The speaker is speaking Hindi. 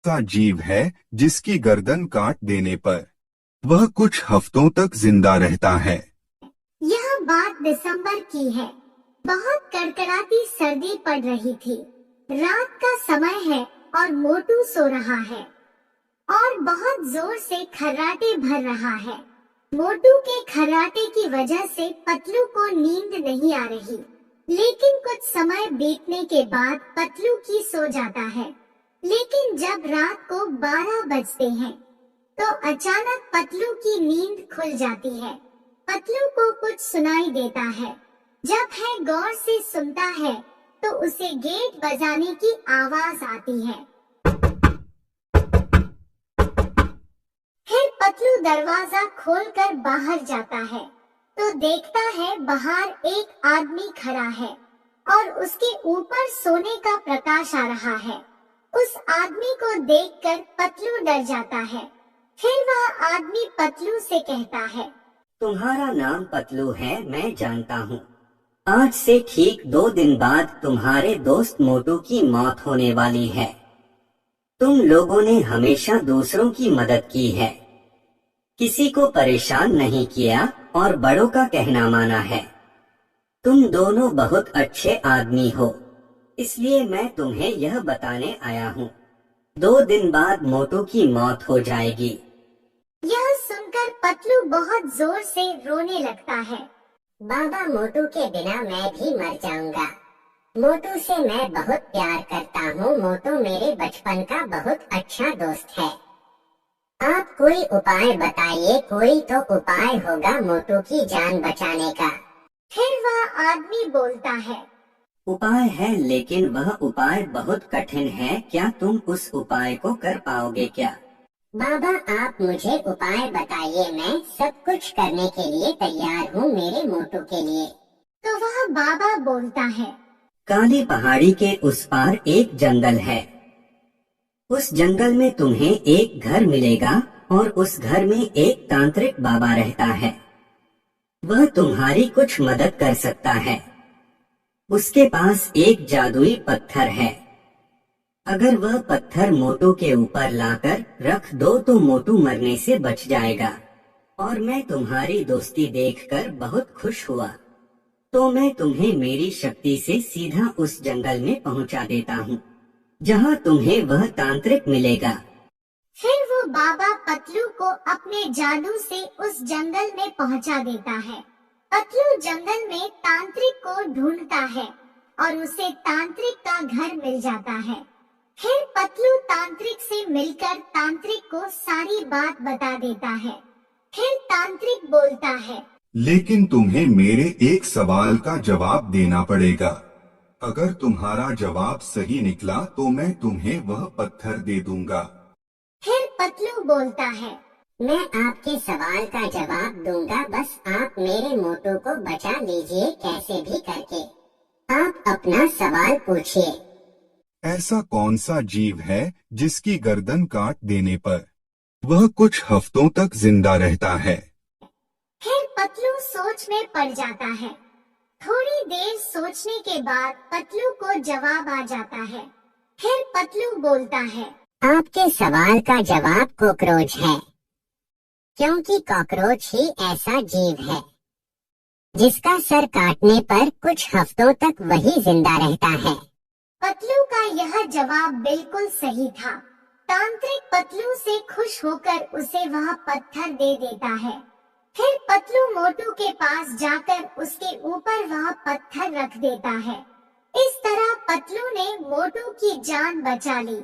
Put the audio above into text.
सा जीव है जिसकी गर्दन काट देने पर वह कुछ हफ्तों तक जिंदा रहता है। यह बात दिसंबर की है। बहुत कड़कड़ाती सर्दी पड़ रही थी। रात का समय है और मोटू सो रहा है और बहुत जोर से खर्राटे भर रहा है। मोटू के खर्राटे की वजह से पतलू को नींद नहीं आ रही, लेकिन कुछ समय बीतने के बाद पतलू की सो जाता है। लेकिन जब रात को 12 बजते हैं तो अचानक पतलू की नींद खुल जाती है। पतलू को कुछ सुनाई देता है। जब है गौर से सुनता है तो उसे गेट बजाने की आवाज आती है। फिर पतलू दरवाजा खोलकर बाहर जाता है तो देखता है बाहर एक आदमी खड़ा है और उसके ऊपर सोने का प्रकाश आ रहा है। उस आदमी को देखकर पतलू डर जाता है। फिर वह आदमी पतलू से कहता है, तुम्हारा नाम पतलू है, मैं जानता हूँ। आज से ठीक 2 दिन बाद तुम्हारे दोस्त मोटू की मौत होने वाली है। तुम लोगों ने हमेशा दूसरों की मदद की है, किसी को परेशान नहीं किया और बड़ों का कहना माना है। तुम दोनों बहुत अच्छे आदमी हो, इसलिए मैं तुम्हें यह बताने आया हूँ। 2 दिन बाद मोटू की मौत हो जाएगी। यह सुनकर पतलू बहुत जोर से रोने लगता है। बाबा, मोटू के बिना मैं भी मर जाऊंगा। मोटू से मैं बहुत प्यार करता हूँ। मोटू मेरे बचपन का बहुत अच्छा दोस्त है। आप कोई उपाय बताइए, कोई तो उपाय होगा मोटू की जान बचाने का। फिर वह आदमी बोलता है, उपाय है, लेकिन वह उपाय बहुत कठिन है। क्या तुम उस उपाय को कर पाओगे क्या? बाबा, आप मुझे उपाय बताइए, मैं सब कुछ करने के लिए तैयार हूँ मेरे मोटू के लिए। तो वह बाबा बोलता है, काली पहाड़ी के उस पार एक जंगल है। उस जंगल में तुम्हें एक घर मिलेगा और उस घर में एक तांत्रिक बाबा रहता है। वह तुम्हारी कुछ मदद कर सकता है। उसके पास एक जादुई पत्थर है। अगर वह पत्थर मोटू के ऊपर लाकर रख दो तो मोटू मरने से बच जाएगा। और मैं तुम्हारी दोस्ती देखकर बहुत खुश हुआ, तो मैं तुम्हें मेरी शक्ति से सीधा उस जंगल में पहुंचा देता हूँ, जहाँ तुम्हें वह तांत्रिक मिलेगा। फिर वो बाबा पतलू को अपने जादू से उस जंगल में पहुंचा देता है। पतलू जंगल में तांत्रिक को ढूंढता है और उसे तांत्रिक का घर मिल जाता है। फिर पतलू तांत्रिक से मिलकर तांत्रिक को सारी बात बता देता है। फिर तांत्रिक बोलता है, लेकिन तुम्हें मेरे एक सवाल का जवाब देना पड़ेगा। अगर तुम्हारा जवाब सही निकला तो मैं तुम्हें वह पत्थर दे दूंगा। फिर पतलू बोलता है, मैं आपके सवाल का जवाब दूंगा, बस आप मेरे मोटू को बचा लीजिए कैसे भी करके। आप अपना सवाल पूछिए। ऐसा कौन सा जीव है जिसकी गर्दन काट देने पर वह कुछ हफ्तों तक जिंदा रहता है? फिर पतलू सोच में पड़ जाता है। थोड़ी देर सोचने के बाद पतलू को जवाब आ जाता है। फिर पतलू बोलता है, आपके सवाल का जवाब कॉकरोच है, क्योंकि कॉकरोच ही ऐसा जीव है जिसका सर काटने पर कुछ हफ्तों तक वही जिंदा रहता है। पतलू का यह जवाब बिल्कुल सही था। तांत्रिक पतलू से खुश होकर उसे वह पत्थर दे देता है। फिर पतलू मोटू के पास जाकर उसके ऊपर वह पत्थर रख देता है। इस तरह पतलू ने मोटू की जान बचा ली।